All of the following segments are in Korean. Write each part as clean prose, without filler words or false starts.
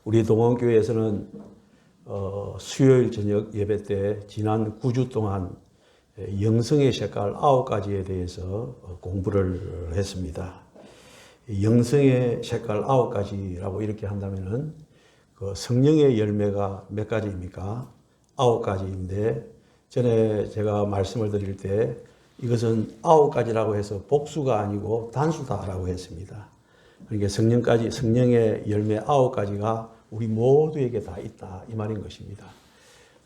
우리 동원교회에서는 수요일 저녁 예배 때 지난 9주 동안 영성의 색깔 9가지에 대해서 공부를 했습니다. 영성의 색깔 9가지라고 이렇게 한다면은 그 성령의 열매가 몇 가지입니까? 9가지인데 전에 제가 말씀을 드릴 때 이것은 9가지라고 해서 복수가 아니고 단수다라고 했습니다. 그러니까 성령의 열매 9가지가 우리 모두에게 다 있다 이 말인 것입니다.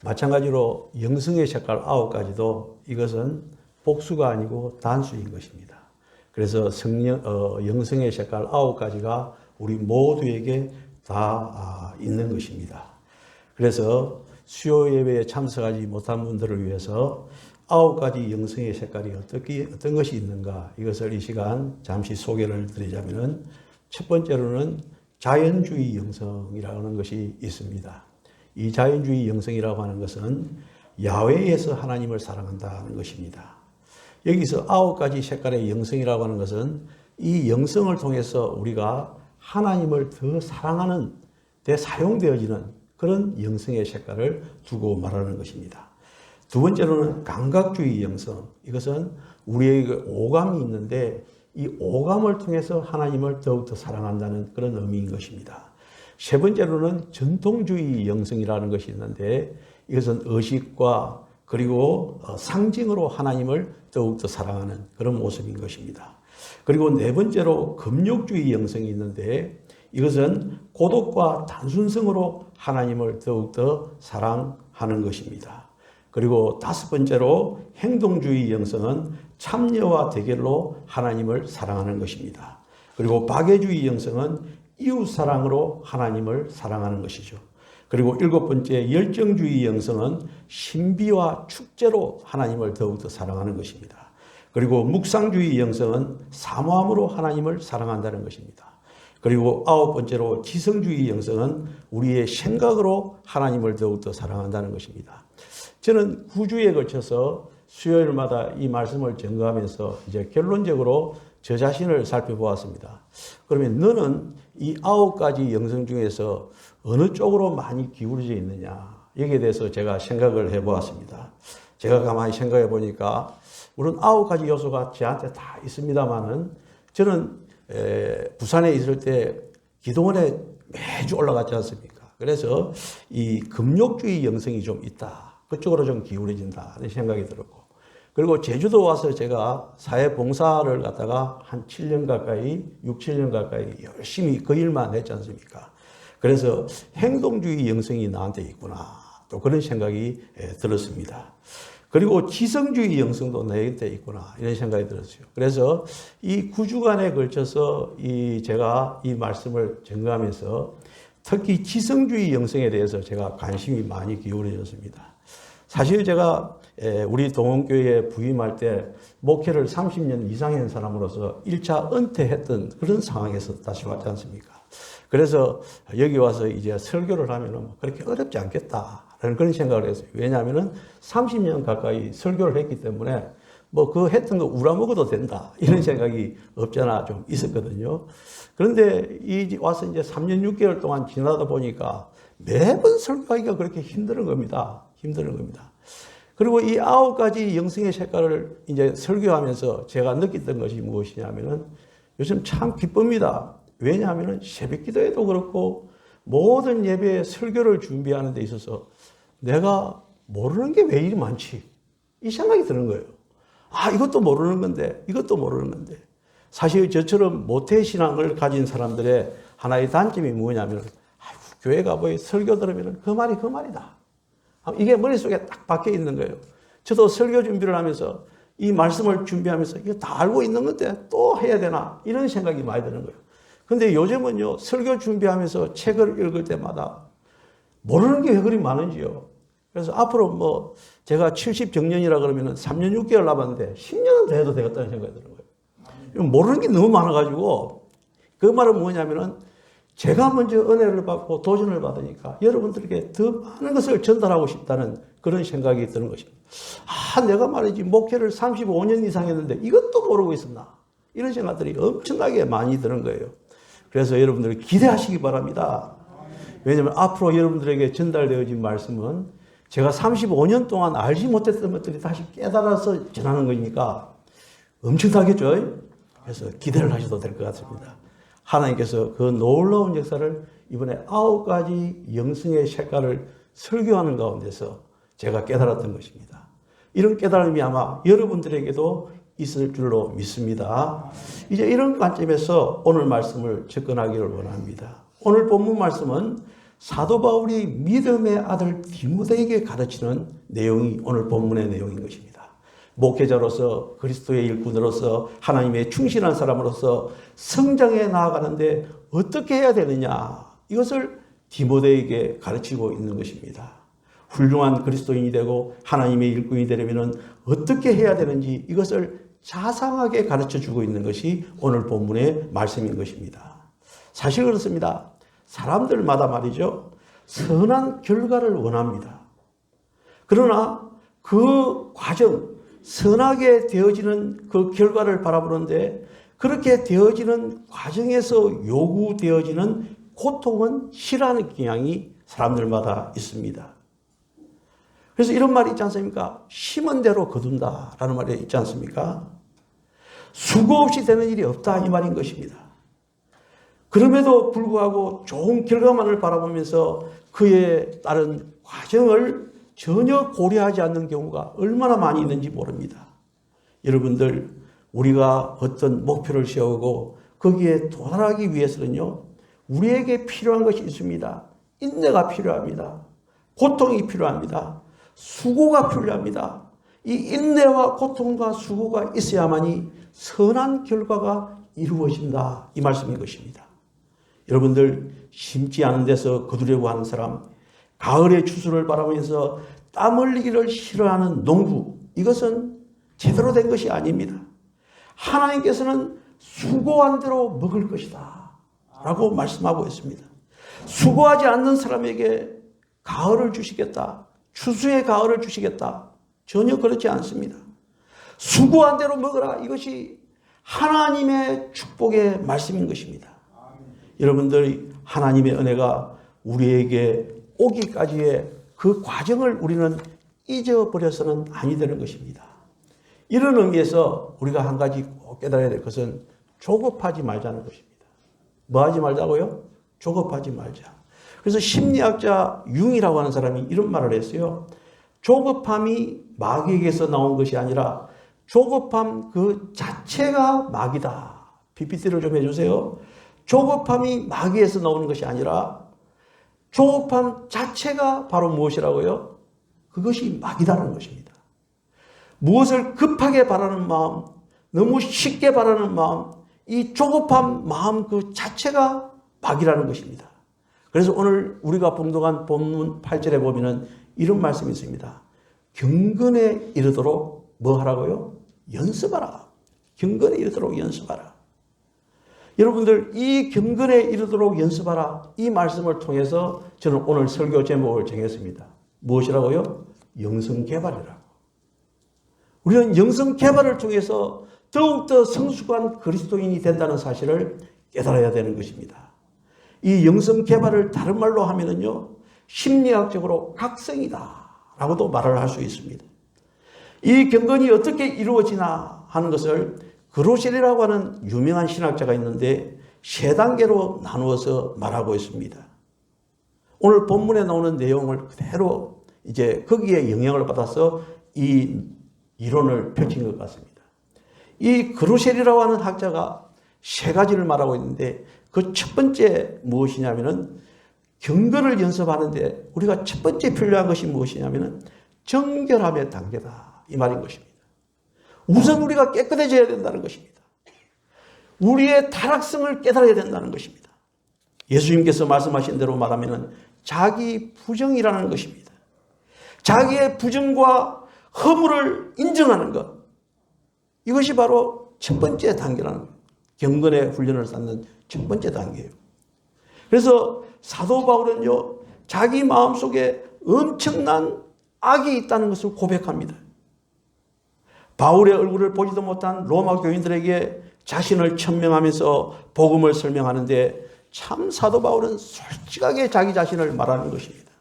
마찬가지로 영성의 색깔 9가지도 이것은 복수가 아니고 단수인 것입니다. 그래서 영성의 색깔 9가지가 우리 모두에게 다 있는 것입니다. 그래서 수요 예배에 참석하지 못한 분들을 위해서 9가지 영성의 색깔이 어떤 것이 있는가 이것을 이 시간 잠시 소개를 드리자면 첫 번째로는 자연주의 영성이라는 것이 있습니다. 이 자연주의 영성이라고 하는 것은 야훼에서 하나님을 사랑한다는 것입니다. 여기서 9가지 색깔의 영성이라고 하는 것은 이 영성을 통해서 우리가 하나님을 더 사랑하는 데 사용되어지는 그런 영성의 색깔을 두고 말하는 것입니다. 두 번째로는 감각주의 영성. 이것은 우리에게 오감이 있는데 이 오감을 통해서 하나님을 더욱더 사랑한다는 그런 의미인 것입니다. 세 번째로는 전통주의 영성이라는 것이 있는데 이것은 의식과 그리고 상징으로 하나님을 더욱더 사랑하는 그런 모습인 것입니다. 그리고 네 번째로 금욕주의 영성이 있는데 이것은 고독과 단순성으로 하나님을 더욱더 사랑하는 것입니다. 그리고 다섯 번째로 행동주의 영성은 참여와 대결로 하나님을 사랑하는 것입니다. 그리고 박애주의 영성은 이웃사랑으로 하나님을 사랑하는 것이죠. 그리고 일곱 번째 열정주의 영성은 신비와 축제로 하나님을 더욱더 사랑하는 것입니다. 그리고 묵상주의 영성은 사모함으로 하나님을 사랑한다는 것입니다. 그리고 아홉 번째로 지성주의 영성은 우리의 생각으로 하나님을 더욱더 사랑한다는 것입니다. 저는 9주에 걸쳐서 수요일마다 이 말씀을 증거하면서 이제 결론적으로 저 자신을 살펴보았습니다. 그러면 너는 이 9가지 영성 중에서 어느 쪽으로 많이 기울어져 있느냐 여기에 대해서 제가 생각을 해보았습니다. 제가 가만히 생각해 보니까 물론 9가지 요소가 저한테 다 있습니다만은 저는 부산에 있을 때 기도원에 매주 올라갔지 않습니까? 그래서 이 금욕주의 영성이 좀 있다. 그쪽으로 좀 기울어진다 하는 생각이 들었고 그리고 제주도 와서 제가 사회봉사를 갖다가 한 7년 가까이 6, 7년 가까이 열심히 그 일만 했지 않습니까? 그래서 행동주의 영성이 나한테 있구나 또 그런 생각이 들었습니다. 그리고 지성주의 영성도 내한테 있구나 이런 생각이 들었어요. 그래서 이 9주간에 걸쳐서 제가 이 말씀을 증거하면서 특히 지성주의 영성에 대해서 제가 관심이 많이 기울어졌습니다. 사실 제가 우리 동원교회에 부임할 때 목회를 30년 이상 한 사람으로서 1차 은퇴했던 그런 상황에서 다시 왔지 않습니까? 그래서 여기 와서 이제 설교를 하면은 그렇게 어렵지 않겠다라는 그런 생각을 했어요. 왜냐하면은 30년 가까이 설교를 했기 때문에 뭐 그 했던 거 우라먹어도 된다 이런 생각이 없잖아 좀 있었거든요. 그런데 와서 이제 3년 6개월 동안 지나다 보니까 매번 설교하기가 그렇게 힘든 겁니다. 그리고 이 9가지 영성의 색깔을 이제 설교하면서 제가 느꼈던 것이 무엇이냐면은 요즘 참 기쁩니다. 왜냐하면은 새벽 기도에도 그렇고 모든 예배에 설교를 준비하는 데 있어서 내가 모르는 게 왜 이리 많지? 이 생각이 드는 거예요. 이것도 모르는 건데, 이것도 모르는 건데. 사실 저처럼 모태신앙을 가진 사람들의 하나의 단점이 뭐냐면, 교회 가보니 설교 들으면 그 말이 그 말이다. 이게 머릿속에 딱 박혀 있는 거예요. 저도 설교 준비를 하면서 이 말씀을 준비하면서 이거 다 알고 있는 건데 또 해야 되나? 이런 생각이 많이 드는 거예요. 근데 요즘은요, 설교 준비하면서 책을 읽을 때마다 모르는 게 왜 그리 많은지요. 그래서 앞으로 뭐 제가 70 정년이라 그러면 3년 6개월 남았는데 10년은 더 해도 되겠다는 생각이 드는 거예요. 모르는 게 너무 많아가지고 그 말은 뭐냐면은 제가 먼저 은혜를 받고 도전을 받으니까 여러분들에게 더 많은 것을 전달하고 싶다는 그런 생각이 드는 것입니다. 내가 말이지 목회를 35년 이상 했는데 이것도 모르고 있었나? 이런 생각들이 엄청나게 많이 드는 거예요. 그래서 여러분들 기대하시기 바랍니다. 왜냐하면 앞으로 여러분들에게 전달되어진 말씀은 제가 35년 동안 알지 못했던 것들이 다시 깨달아서 전하는 거니까 엄청나겠죠. 그래서 기대를 하셔도 될 것 같습니다. 하나님께서 그 놀라운 역사를 이번에 9가지 영성의 색깔을 설교하는 가운데서 제가 깨달았던 것입니다. 이런 깨달음이 아마 여러분들에게도 있을 줄로 믿습니다. 이제 이런 관점에서 오늘 말씀을 접근하기를 원합니다. 오늘 본문 말씀은 사도 바울이 믿음의 아들 디모데에게 가르치는 내용이 오늘 본문의 내용인 것입니다. 목회자로서 그리스도의 일꾼으로서 하나님의 충실한 사람으로서 성장해 나아가는데 어떻게 해야 되느냐, 이것을 디모데에게 가르치고 있는 것입니다. 훌륭한 그리스도인이 되고 하나님의 일꾼이 되려면 어떻게 해야 되는지 이것을 자상하게 가르쳐주고 있는 것이 오늘 본문의 말씀인 것입니다. 사실 그렇습니다. 사람들마다 말이죠, 선한 결과를 원합니다. 그러나 그 과정, 선하게 되어지는 그 결과를 바라보는데 그렇게 되어지는 과정에서 요구되어지는 고통은 싫어하는 경향이 사람들마다 있습니다. 그래서 이런 말이 있지 않습니까? 심은 대로 거둔다 라는 말이 있지 않습니까? 수고 없이 되는 일이 없다, 이 말인 것입니다. 그럼에도 불구하고 좋은 결과만을 바라보면서 그에 따른 과정을 전혀 고려하지 않는 경우가 얼마나 많이 있는지 모릅니다. 여러분들, 우리가 어떤 목표를 세우고 거기에 도달하기 위해서는요, 우리에게 필요한 것이 있습니다. 인내가 필요합니다. 고통이 필요합니다. 수고가 필요합니다. 이 인내와 고통과 수고가 있어야만이 선한 결과가 이루어진다, 이 말씀인 것입니다. 여러분들, 심지 않은 데서 거두려고 하는 사람, 가을의 추수를 바라보면서 땀 흘리기를 싫어하는 농부, 이것은 제대로 된 것이 아닙니다. 하나님께서는 수고한 대로 먹을 것이다 라고 말씀하고 있습니다. 수고하지 않는 사람에게 가을을 주시겠다, 추수의 가을을 주시겠다, 전혀 그렇지 않습니다. 수고한 대로 먹으라, 이것이 하나님의 축복의 말씀인 것입니다. 여러분들, 하나님의 은혜가 우리에게 오기까지의 그 과정을 우리는 잊어버려서는 아니 되는 것입니다. 이런 의미에서 우리가 한 가지 꼭 깨달아야 될 것은 조급하지 말자는 것입니다. 뭐 하지 말자고요? 조급하지 말자. 그래서 심리학자 융이라고 하는 사람이 이런 말을 했어요. 조급함이 마귀에게서 나온 것이 아니라 조급함 그 자체가 마귀다. PPT를 좀 해주세요. 조급함이 마귀에서 나오는 것이 아니라 조급함 자체가 바로 무엇이라고요? 그것이 마귀다라는 것입니다. 무엇을 급하게 바라는 마음, 너무 쉽게 바라는 마음, 이 조급한 마음 그 자체가 마귀라는 것입니다. 그래서 오늘 우리가 봉독한 본문 8절에 보면은 이런 말씀이 있습니다. 경건에 이르도록 뭐 하라고요? 연습하라. 경건에 이르도록 연습하라. 여러분들, 이 경건에 이르도록 연습하라, 이 말씀을 통해서 저는 오늘 설교 제목을 정했습니다. 무엇이라고요? 영성개발이라고. 우리는 영성개발을 통해서 더욱더 성숙한 그리스도인이 된다는 사실을 깨달아야 되는 것입니다. 이 영성개발을 다른 말로 하면은요, 심리학적으로 각성이다 라고도 말을 할 수 있습니다. 이 경건이 어떻게 이루어지나 하는 것을 그로셀이라고 하는 유명한 신학자가 있는데 3단계로 나누어서 말하고 있습니다. 오늘 본문에 나오는 내용을 그대로 이제 거기에 영향을 받아서 이 이론을 펼친 것 같습니다. 이 그로셀이라고 하는 학자가 3가지를 말하고 있는데 그 첫 번째 무엇이냐면은 경건을 연습하는데 우리가 첫 번째 필요한 것이 무엇이냐면은 정결함의 단계다, 이 말인 것입니다. 우선 우리가 깨끗해져야 된다는 것입니다. 우리의 타락성을 깨달아야 된다는 것입니다. 예수님께서 말씀하신 대로 말하면 자기 부정이라는 것입니다. 자기의 부정과 허물을 인정하는 것, 이것이 바로 첫 번째 단계라는 거예요. 경건의 훈련을 쌓는 첫 번째 단계예요. 그래서 사도 바울은요, 자기 마음속에 엄청난 악이 있다는 것을 고백합니다. 바울의 얼굴을 보지도 못한 로마 교인들에게 자신을 천명하면서 복음을 설명하는데 참 사도 바울은 솔직하게 자기 자신을 말하는 것입니다.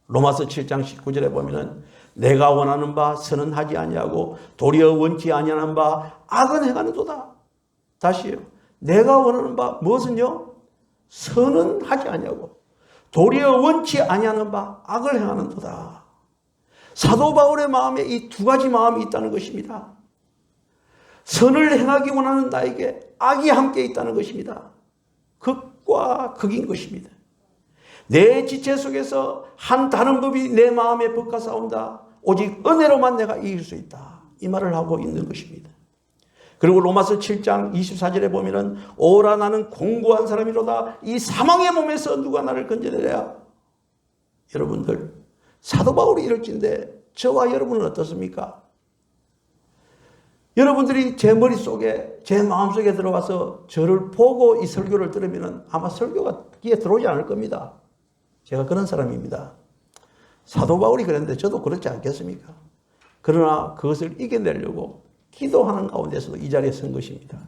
로마서 7장 19절에 보면은 내가 원하는 바 선은 하지 아니하고 도리어 원치 아니하는 바 악은 행하는도다. 다시요. 내가 원하는 바 무엇은요? 선은 하지 아니하고 도리어 원치 아니하는 바 악을 행하는도다. 사도 바울의 마음에 이 두 가지 마음이 있다는 것입니다. 선을 행하기 원하는 나에게 악이 함께 있다는 것입니다. 극과 극인 것입니다. 내 지체 속에서 한 다른 법이 내 마음에 법과 싸운다. 오직 은혜로만 내가 이길 수 있다. 이 말을 하고 있는 것입니다. 그리고 로마서 7장 24절에 보면은 오라 나는 공고한 사람이로다. 이 사망의 몸에서 누가 나를 건져내랴. 여러분들 사도 바울이 이럴진데 저와 여러분은 어떻습니까? 여러분들이 제 머릿속에 제 마음속에 들어와서 저를 보고 이 설교를 들으면 아마 설교가 귀에 들어오지 않을 겁니다. 제가 그런 사람입니다. 사도 바울이 그랬는데 저도 그렇지 않겠습니까? 그러나 그것을 이겨내려고 기도하는 가운데서도 이 자리에 선 것입니다.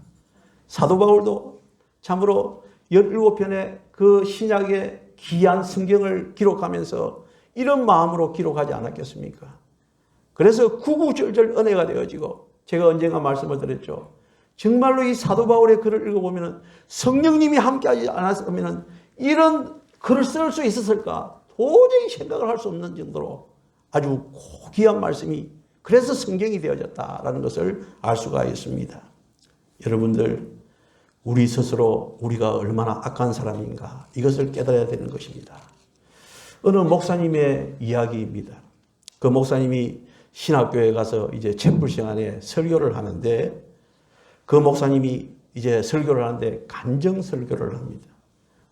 사도 바울도 참으로 17편의 그 신약의 귀한 성경을 기록하면서 이런 마음으로 기록하지 않았겠습니까? 그래서 구구절절 은혜가 되어지고 제가 언젠가 말씀을 드렸죠. 정말로 이 사도 바울의 글을 읽어보면 성령님이 함께하지 않았으면 이런 글을 쓸 수 있었을까? 도저히 생각을 할 수 없는 정도로 아주 고귀한 말씀이 그래서 성경이 되어졌다라는 것을 알 수가 있습니다. 여러분들 우리 스스로 우리가 얼마나 악한 사람인가 이것을 깨달아야 되는 것입니다. 어느 목사님의 이야기입니다. 그 목사님이 신학교에 가서 이제 촛불 시간에 설교를 하는데 그 목사님이 이제 설교를 하는데 간정 설교를 합니다.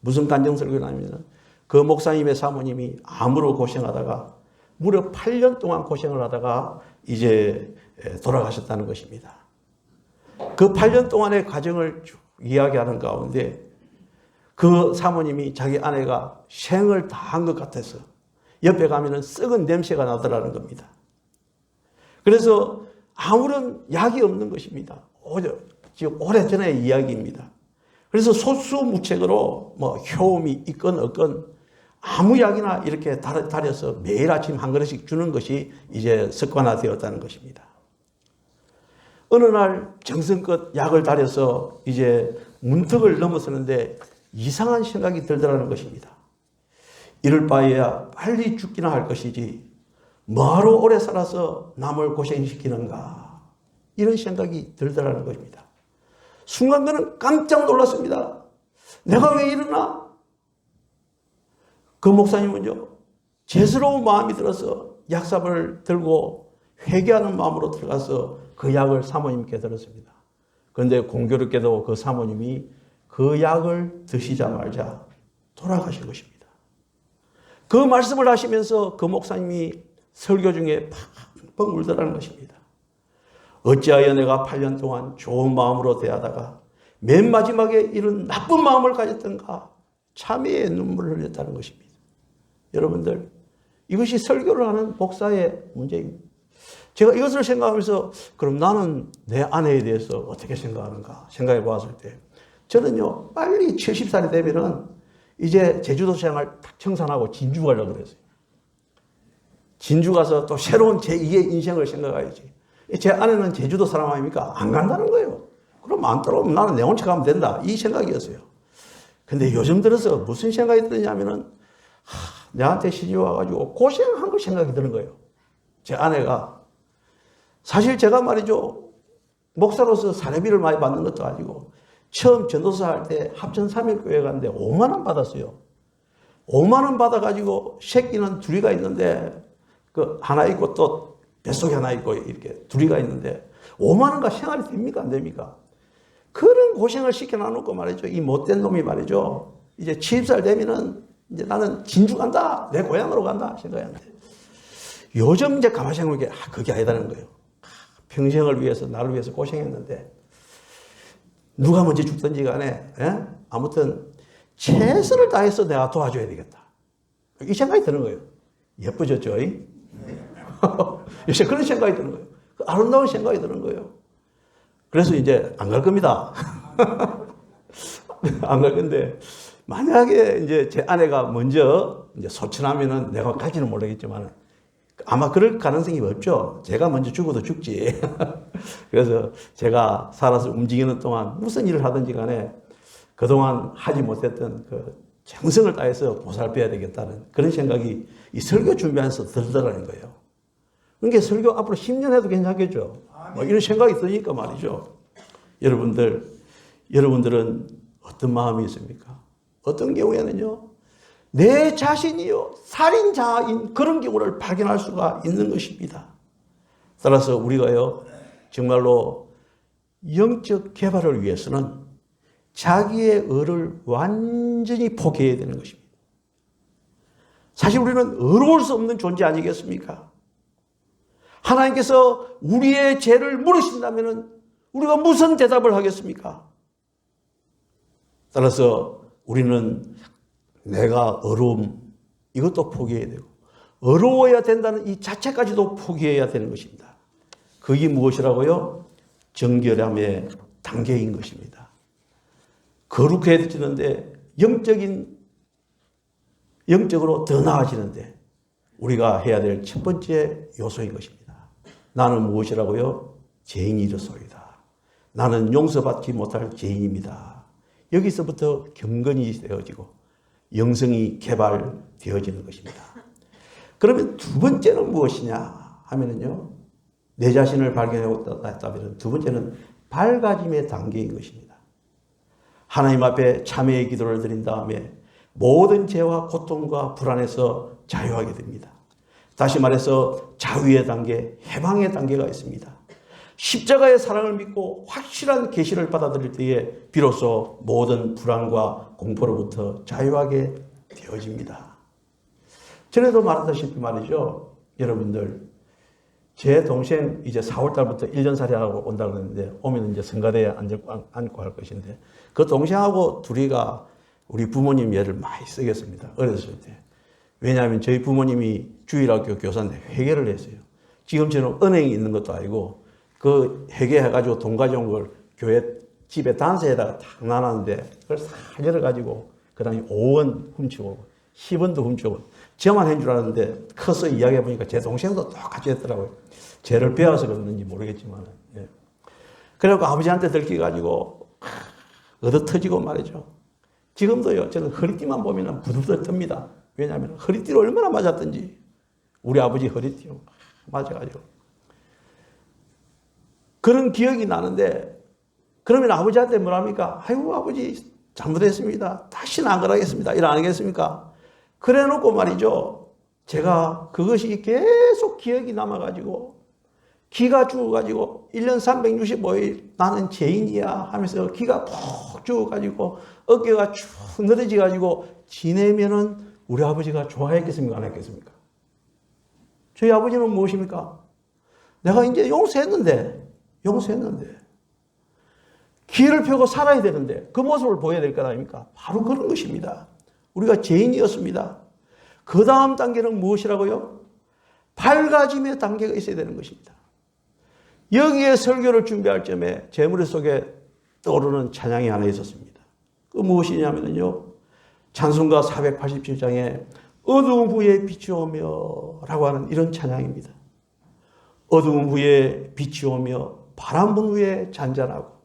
무슨 간정 설교를 하냐면 그 목사님의 사모님이 암으로 고생하다가 무려 8년 동안 고생을 하다가 이제 돌아가셨다는 것입니다. 그 8년 동안의 과정을 쭉 이야기하는 가운데 그 사모님이 자기 아내가 생을 다 한 것 같아서 옆에 가면은 썩은 냄새가 나더라는 겁니다. 그래서 아무런 약이 없는 것입니다. 지금 오래전의 이야기입니다. 그래서 소수무책으로 뭐 효험이 있건 없건 아무 약이나 이렇게 달여서 매일 아침 한 그릇씩 주는 것이 이제 습관화되었다는 것입니다. 어느 날 정성껏 약을 달여서 이제 문턱을 넘어서는데 이상한 생각이 들더라는 것입니다. 이럴 바에야 빨리 죽기나 할 것이지 뭐하러 오래 살아서 남을 고생시키는가 이런 생각이 들더라는 것입니다. 순간 그는 깜짝 놀랐습니다. 내가 왜 이러나? 그 목사님은요 죄스러운 마음이 들어서 약삽을 들고 회개하는 마음으로 들어가서 그 약을 사모님께 들었습니다. 그런데 공교롭게도 그 사모님이 그 약을 드시자마자 돌아가신 것입니다. 그 말씀을 하시면서 그 목사님이 설교 중에 펑펑 울더라는 것입니다. 어찌하여 내가 8년 동안 좋은 마음으로 대하다가 맨 마지막에 이런 나쁜 마음을 가졌던가 참회의 눈물을 흘렸다는 것입니다. 여러분들 이것이 설교를 하는 목사의 문제입니다. 제가 이것을 생각하면서 그럼 나는 내 아내에 대해서 어떻게 생각하는가 생각해 보았을 때 저는요 빨리 70살이 되면은 이제 제주도 생활 딱 청산하고 진주 가려고 그랬어요. 진주 가서 또 새로운 제2의 인생을 생각해야지. 제 아내는 제주도 사람 아닙니까? 안 간다는 거예요. 그럼 안 따라오면 나는 내 혼자 가면 된다. 이 생각이었어요. 근데 요즘 들어서 무슨 생각이 드냐면은 내한테 시집 와가지고 고생한 걸 생각이 드는 거예요. 제 아내가 사실 제가 말이죠 목사로서 사례비를 많이 받는 것도 아니고 처음 전도사 할 때 합천 3일교회 갔는데 5만 원 받았어요. 5만 원 받아가지고 새끼는 둘이가 있는데 그 하나 있고 또 뱃속에 하나 있고 이렇게 둘이가 있는데 5만 원과 생활이 됩니까 안 됩니까? 그런 고생을 시켜놔놓고 말이죠. 이 못된 놈이 말이죠. 이제 70살 되면은 이제 나는 진주 간다. 내 고향으로 간다. 생각했는데 요즘 이제 가만히 생각해 그게 아니다는 거예요. 평생을 위해서 나를 위해서 고생했는데 누가 먼저 죽든지 간에 아무튼 최선을 다해서 내가 도와줘야 되겠다. 이 생각이 드는 거예요. 예뻐졌죠? 이제 그런 생각이 드는 거예요. 아름다운 생각이 드는 거예요. 그래서 이제 안 갈 겁니다. 안 갈 건데 만약에 이제 제 아내가 먼저 이제 소천하면은 내가 갈지는 모르겠지만 아마 그럴 가능성이 없죠. 제가 먼저 죽어도 죽지. 그래서 제가 살아서 움직이는 동안 무슨 일을 하든지 간에 그동안 하지 못했던 그 정성을 다해서 보살펴야 되겠다는 그런 생각이 이 설교 준비하면서 들더라는 거예요. 그러니까 설교 앞으로 10년 해도 괜찮겠죠. 뭐 이런 생각이 드니까 말이죠. 여러분들은 어떤 마음이 있습니까? 어떤 경우에는요, 내 자신이요, 살인자인 그런 경우를 발견할 수가 있는 것입니다. 따라서 우리가요, 정말로 영적 개발을 위해서는 자기의 의를 완전히 포기해야 되는 것입니다. 사실 우리는 의로울 수 없는 존재 아니겠습니까? 하나님께서 우리의 죄를 물으신다면 우리가 무슨 대답을 하겠습니까? 따라서 우리는 내가 어려움, 이것도 포기해야 되고, 어려워야 된다는 이 자체까지도 포기해야 되는 것입니다. 그게 무엇이라고요? 정결함의 단계인 것입니다. 거룩해지는데, 영적으로 더 나아지는데, 우리가 해야 될 첫 번째 요소인 것입니다. 나는 무엇이라고요? 죄인이로소이다. 나는 용서받지 못할 죄인입니다. 여기서부터 경건이 되어지고 영성이 개발되어지는 것입니다. 그러면 두 번째는 무엇이냐 하면은요, 내 자신을 발견했다면 두 번째는 밝아짐의 단계인 것입니다. 하나님 앞에 참회의 기도를 드린 다음에 모든 죄와 고통과 불안에서 자유하게 됩니다. 다시 말해서 자유의 단계, 해방의 단계가 있습니다. 십자가의 사랑을 믿고 확실한 계시를 받아들일 때에 비로소 모든 불안과 공포로부터 자유하게 되어집니다. 전에도 말했다시피 말이죠. 여러분들, 제 동생 이제 4월 달부터 1년살이 하고 온다고 그랬는데, 오면 이제 성가대에 앉고 할 것인데, 그 동생하고 둘이가 우리 부모님 예를 많이 쓰겠습니다. 어렸을 때. 왜냐하면 저희 부모님이 주일학교 교사인데 회계를 했어요. 지금처럼 은행이 있는 것도 아니고, 그 회계해가지고 돈 가져온 걸 교회 집에 단세에다가 탁 놔놨는데, 그걸 싹 열어가지고, 그 다음에 5원 훔치고, 10원도 훔치고, 저만 한 줄 알았는데, 커서 이야기해보니까 제 동생도 똑같이 했더라고요. 죄를 배워서 그러는지 모르겠지만. 예. 그래갖고 아버지한테 들켜가지고, 얻어 터지고 말이죠. 지금도요, 저는 허리띠만 보면 부들부들 뜹니다. 왜냐하면 허리띠를 얼마나 맞았든지, 우리 아버지 허리띠로 맞아가지고. 그런 기억이 나는데, 그러면 아버지한테 뭐랍니까? 아이고, 아버지, 잘못했습니다. 다시는 안 그러겠습니다. 이러 안 하겠습니까? 그래 놓고 말이죠. 제가 그것이 계속 기억이 남아가지고, 기가 죽어가지고, 1년 365일 나는 죄인이야 하면서 기가 푹 죽어가지고, 어깨가 쭉 늘어져가지고 지내면은 우리 아버지가 좋아했겠습니까? 안 했겠습니까? 저희 아버지는 무엇입니까? 내가 이제 용서했는데, 길을 펴고 살아야 되는데 그 모습을 보여야 될 것 아닙니까? 바로 그런 것입니다. 우리가 죄인이었습니다. 그 다음 단계는 무엇이라고요? 밝아짐의 단계가 있어야 되는 것입니다. 여기에 설교를 준비할 점에 제 머릿속에 떠오르는 찬양이 하나 있었습니다. 그 무엇이냐면요, 찬송가 487장에 어두운 후에 빛이 오며 라고 하는 이런 찬양입니다. 어두운 후에 빛이 오며 바람 분 후에 잔잔하고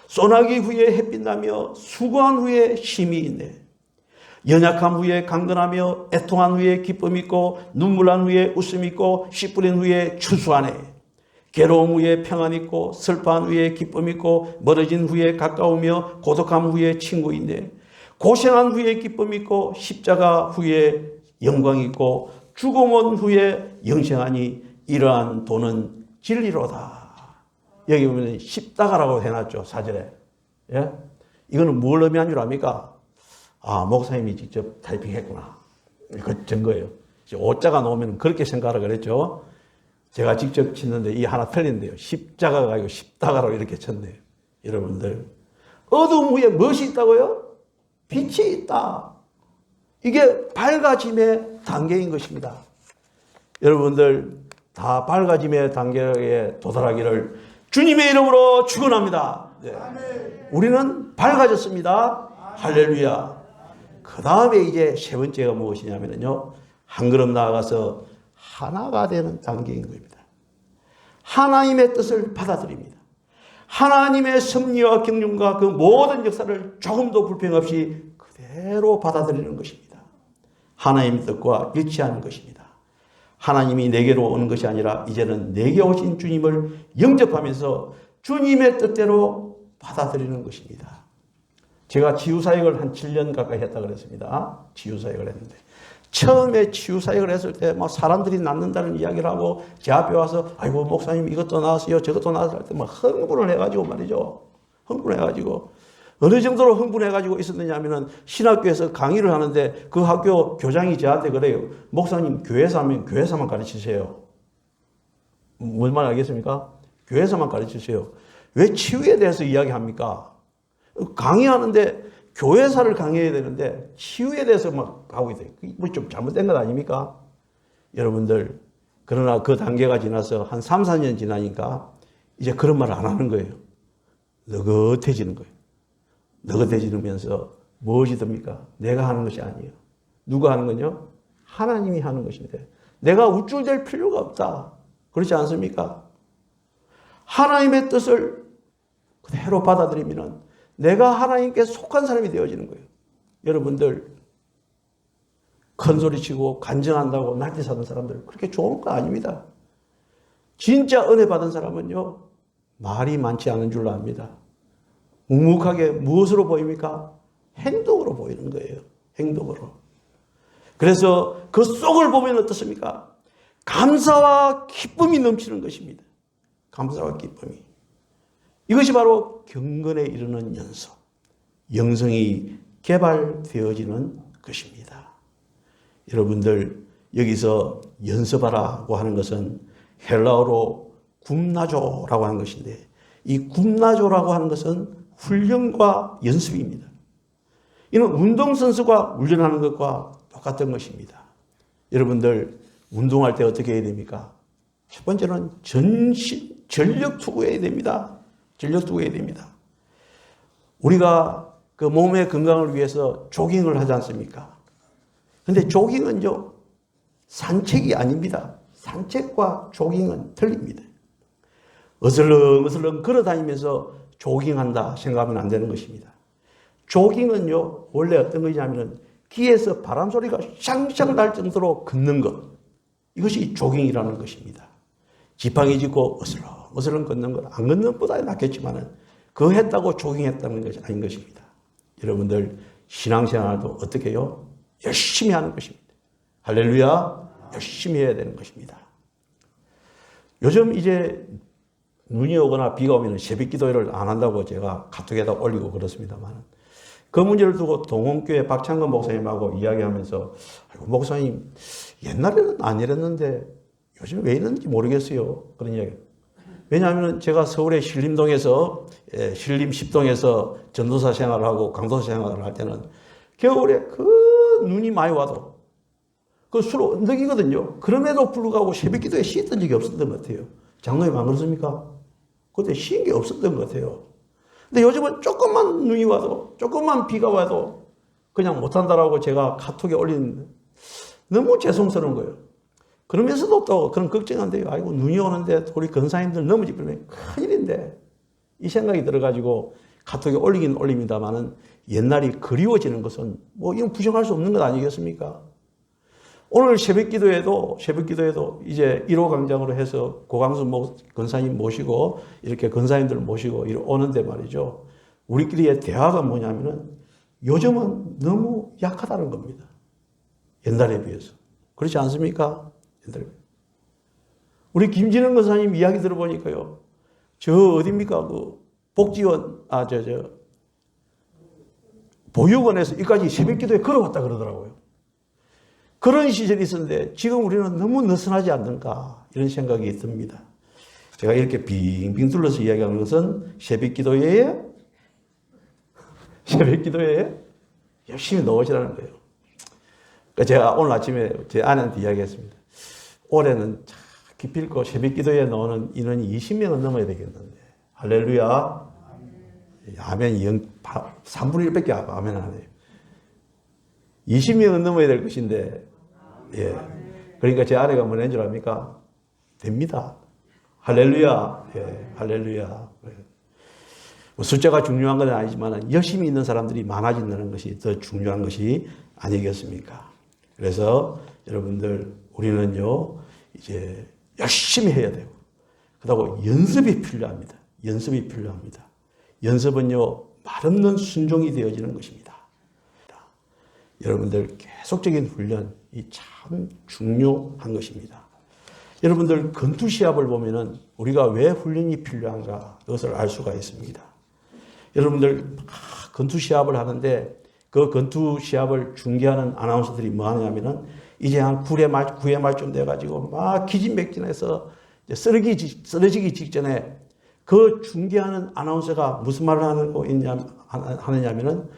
소나기 후에 햇빛 나며 수고한 후에 쉼이 있네. 연약함 후에 강건하며 애통한 후에 기쁨 있고 눈물난 후에 웃음 있고 씨 뿌린 후에 추수하네. 괴로움 후에 평안 있고 슬퍼한 후에 기쁨 있고 멀어진 후에 가까우며 고독함 후에 친구 있네. 고생한 후에 기쁨 있고 십자가 후에 영광 있고 죽음 온 후에 영생하니 이러한 도는 진리로다. 여기 보면 십다가라고 해놨죠, 사절에. 예? 이거는 뭘 의미한 줄 압니까? 아, 목사님이 직접 타이핑했구나. 그 증거예요. 오자가 나오면 그렇게 생각하라 그랬죠. 제가 직접 쳤는데 이 하나 틀린데요. 십자가가 아니고 십다가로 이렇게 쳤네요. 여러분들, 어두움 후에 무엇이 있다고요? 빛이 있다. 이게 밝아짐의 단계인 것입니다. 여러분들 다 밝아짐의 단계에 도달하기를 주님의 이름으로 축원합니다. 네. 우리는 밝아졌습니다. 할렐루야. 그 다음에 이제 세 번째가 무엇이냐면요. 한 걸음 나아가서 하나가 되는 단계인 겁니다. 하나님의 뜻을 받아들입니다. 하나님의 섭리와 경륜과 그 모든 역사를 조금도 불평 없이 그대로 받아들이는 것입니다. 하나님의 뜻과 일치하는 것입니다. 하나님이 내게로 오는 것이 아니라 이제는 내게 오신 주님을 영접하면서 주님의 뜻대로 받아들이는 것입니다. 제가 치유사역을 한 7년 가까이 했다 그랬습니다. 치유사역을 했는데 처음에 치유사역을 했을 때 막 사람들이 낫는다는 이야기를 하고 제 앞에 와서 아이고 목사님 이것도 나왔어요 저것도 나왔어요 할 때 막 흥분을 해가지고 말이죠. 흥분해가지고 어느 정도로 흥분해가지고 있었느냐 하면은 신학교에서 강의를 하는데 그 학교 교장이 저한테 그래요. 목사님 교회에서 하면 교회에서만 가르치세요. 뭔 말 알겠습니까? 교회에서만 가르치세요. 왜 치유에 대해서 이야기합니까? 강의하는데 교회사를 강의해야 되는데 치유에 대해서 막 하고 있어요. 뭐 좀 잘못된 것 아닙니까? 여러분들 그러나 그 단계가 지나서 한 3, 4년 지나니까 이제 그런 말을 안 하는 거예요. 느긋해지는 거예요. 느긋해지면서 무엇이 됩니까? 내가 하는 것이 아니에요. 누가 하는 건요? 하나님이 하는 것인데 내가 우쭐댈 필요가 없다. 그렇지 않습니까? 하나님의 뜻을 그대로 받아들이면 내가 하나님께 속한 사람이 되어지는 거예요. 여러분들 큰 소리치고 간증한다고 날뛰 사는 사람들 그렇게 좋은 거 아닙니다. 진짜 은혜 받은 사람은요. 말이 많지 않은 줄로 압니다. 묵묵하게 무엇으로 보입니까? 행동으로 보이는 거예요. 행동으로. 그래서 그 속을 보면 어떻습니까? 감사와 기쁨이 넘치는 것입니다. 감사와 기쁨이. 이것이 바로 경건에 이르는 연소, 영성이 개발되어지는 것입니다. 여러분들 여기서 연습하라고 하는 것은 헬라어로 굽나조라고 하는 것인데 이 굽나조라고 하는 것은 훈련과 연습입니다. 이는 운동선수가 훈련하는 것과 똑같은 것입니다. 여러분들 운동할 때 어떻게 해야 됩니까? 첫 번째는 전력 투구해야 됩니다. 전력 투구해야 됩니다. 우리가 그 몸의 건강을 위해서 조깅을 하지 않습니까? 근데 조깅은요, 산책이 아닙니다. 산책과 조깅은 틀립니다. 어슬렁어슬렁 걸어 다니면서 조깅한다 생각하면 안 되는 것입니다. 조깅은요, 원래 어떤 것이냐면 귀에서 바람 소리가 샹샹 날 정도로 걷는 것. 이것이 조깅이라는 것입니다. 지팡이 짚고 어슬렁 걷는 것. 안 걷는 것보다 낫겠지만은 그거 했다고 조깅했다는 것이 아닌 것입니다. 여러분들 신앙생활도 어떻게 해요? 열심히 하는 것입니다. 할렐루야. 열심히 해야 되는 것입니다. 요즘 이제 눈이 오거나 비가 오면 새벽 기도회를 안 한다고 제가 카톡에다 올리고 그렇습니다만 그 문제를 두고 동원교회 박창근 목사님하고 이야기하면서 목사님 옛날에는 안 이랬는데 요즘 왜 이러는지 모르겠어요. 그런 이야기. 왜냐하면 제가 서울의 신림동에서 신림 10동에서 전도사 생활을 하고 강도사 생활을 할 때는 겨울에 그 눈이 많이 와도 그 수로 언덕이거든요. 그럼에도 불구하고 새벽 기도에 쉬었던 적이 없었던 것 같아요. 장로님 안 그렇습니까? 그때 쉬는 게 없었던 것 같아요. 근데 요즘은 조금만 눈이 와도 조금만 비가 와도 그냥 못한다라고 제가 카톡에 올리는데 너무 죄송스러운 거예요. 그러면서도 또 그런 걱정한데요. 아이고 눈이 오는데 우리 권사님들 넘어지면 큰일인데 이 생각이 들어가지고 카톡에 올리긴 올립니다만은 옛날이 그리워지는 것은 뭐 이건 부정할 수 없는 것 아니겠습니까? 오늘 새벽 기도에도 이제 1호 강장으로 해서 고강수 권사님 모시고 이렇게 권사님들 모시고 오는데 말이죠. 우리끼리의 대화가 뭐냐면은 요즘은 너무 약하다는 겁니다. 옛날에 비해서. 그렇지 않습니까? 옛날에. 우리 김진영 권사님 이야기 들어보니까요. 저 어딥니까? 그 복지원, 보육원에서 여기까지 새벽 기도에 걸어왔다 그러더라고요. 그런 시절이 있었는데 지금 우리는 너무 느슨하지 않는가 이런 생각이 듭니다. 제가 이렇게 빙빙 둘러서 이야기하는 것은 새벽 기도에 열심히 넣으시라는 거예요. 그러니까 제가 오늘 아침에 제 아내한테 이야기했습니다. 올해는 기필코 새벽 기도에 넣는 인원이 20명은 넘어야 되겠는데 할렐루야. 아멘 3분의 1밖에 아멘 안 해요. 20명은 넘어야 될 것인데, 예. 그러니까 제 아내가 뭐라는 줄 압니까? 됩니다. 할렐루야. 예, 할렐루야. 뭐 숫자가 중요한 건 아니지만 열심히 있는 사람들이 많아진다는 것이 더 중요한 것이 아니겠습니까? 그래서 여러분들 우리는요 이제 열심히 해야 되고 그렇다고 연습이 필요합니다. 연습이 필요합니다. 연습은요 말없는 순종이 되어지는 것입니다. 여러분들 계속적인 훈련이 참 중요한 것입니다. 여러분들 권투 시합을 보면은 우리가 왜 훈련이 필요한가 그것을 알 수가 있습니다. 여러분들 권투 시합을 하는데 그 권투 시합을 중계하는 아나운서들이 뭐 하냐면은 이제 한 9회 말쯤 돼가지고 막 기진맥진해서 쓰러지기 직전에 그 중계하는 아나운서가 무슨 말을 하느냐면은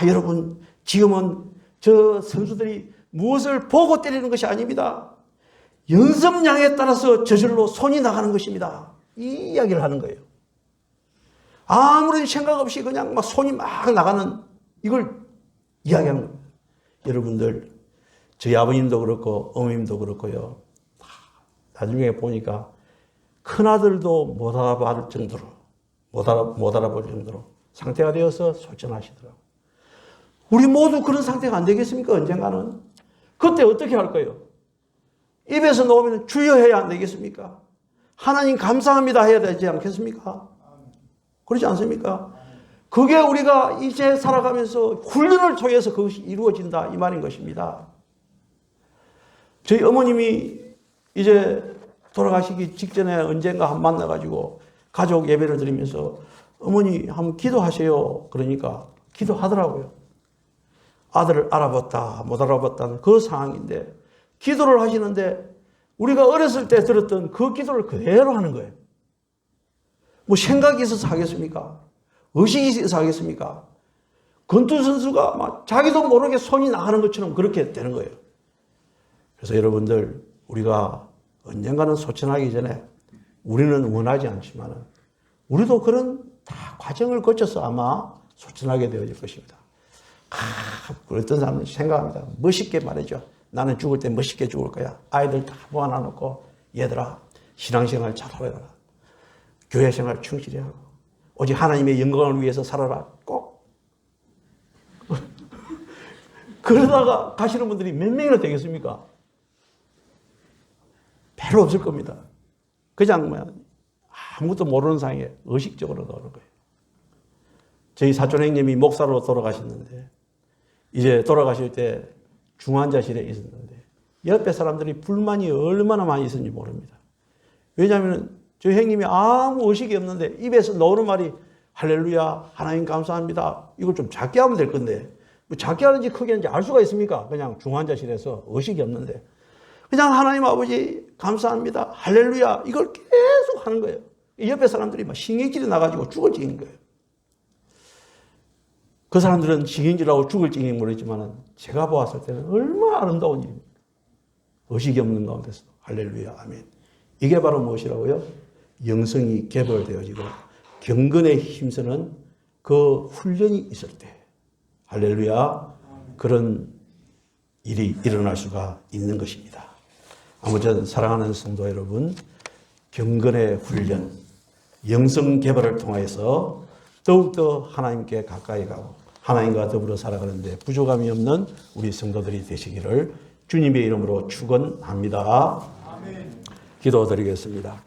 여러분 지금은 저 선수들이 무엇을 보고 때리는 것이 아닙니다. 연습량에 따라서 저절로 손이 나가는 것입니다. 이 이야기를 하는 거예요. 아무런 생각 없이 그냥 막 손이 막 나가는 이걸 이야기하는 겁니다. 여러분들 저희 아버님도 그렇고 어머님도 그렇고요. 나중에 보니까 큰아들도 못 알아볼 정도로 상태가 되어서 소천하시더라고요. 우리 모두 그런 상태가 안 되겠습니까? 언젠가는. 그때 어떻게 할 거예요? 입에서 나오면 주여 해야 안 되겠습니까? 하나님 감사합니다 해야 되지 않겠습니까? 그렇지 않습니까? 그게 우리가 이제 살아가면서 훈련을 통해서 그것이 이루어진다 이 말인 것입니다. 저희 어머님이 이제 돌아가시기 직전에 언젠가 한 만나가지고 가족 예배를 드리면서 어머니 한번 기도하세요. 그러니까 기도하더라고요. 아들을 알아봤다 못 알아봤다는 그 상황인데 기도를 하시는데 우리가 어렸을 때 들었던 그 기도를 그대로 하는 거예요. 뭐 생각이 있어서 하겠습니까? 의식이 있어서 하겠습니까? 권투 선수가 막 자기도 모르게 손이 나가는 것처럼 그렇게 되는 거예요. 그래서 여러분들 우리가 언젠가는 소천하기 전에 우리는 원하지 않지만 우리도 그런 다 과정을 거쳐서 아마 소천하게 되어질 것입니다. 어떤 사람은 생각합니다. 멋있게 말이죠. 나는 죽을 때 멋있게 죽을 거야. 아이들 다 모아놔놓고 얘들아 신앙생활 잘하라. 교회생활 충실히 하고 오직 하나님의 영광을 위해서 살아라. 꼭. 그러다가 가시는 분들이 몇 명이나 되겠습니까? 별로 없을 겁니다. 그냥 아무것도 모르는 상황에 의식적으로 나오는 거예요. 저희 사촌 형님이 목사로 돌아가셨는데 이제 돌아가실 때 중환자실에 있었는데 옆에 사람들이 불만이 얼마나 많이 있었는지 모릅니다. 왜냐하면 저희 형님이 아무 의식이 없는데 입에서 나오는 말이 할렐루야 하나님 감사합니다. 이걸 좀 작게 하면 될 건데 뭐 작게 하는지 크게 하는지 알 수가 있습니까? 그냥 중환자실에서 의식이 없는데 그냥 하나님 아버지 감사합니다 할렐루야 이걸 계속 하는 거예요. 옆에 사람들이 막 신경질이 나가지고 죽을 징인 거예요. 그 사람들은 신경질하고 죽을 징인 모르지만 제가 보았을 때는 얼마나 아름다운 일입니까? 의식이 없는 가운데서 할렐루야 아멘. 이게 바로 무엇이라고요? 영성이 개발되어지고 경건에 힘쓰는 그 훈련이 있을 때 할렐루야 그런 일이 일어날 수가 있는 것입니다. 아무튼 사랑하는 성도 여러분 경건의 훈련 영성 개발을 통해서 더욱더 하나님께 가까이 가고 하나님과 더불어 살아가는데 부족함이 없는 우리 성도들이 되시기를 주님의 이름으로 축원합니다. 기도드리겠습니다.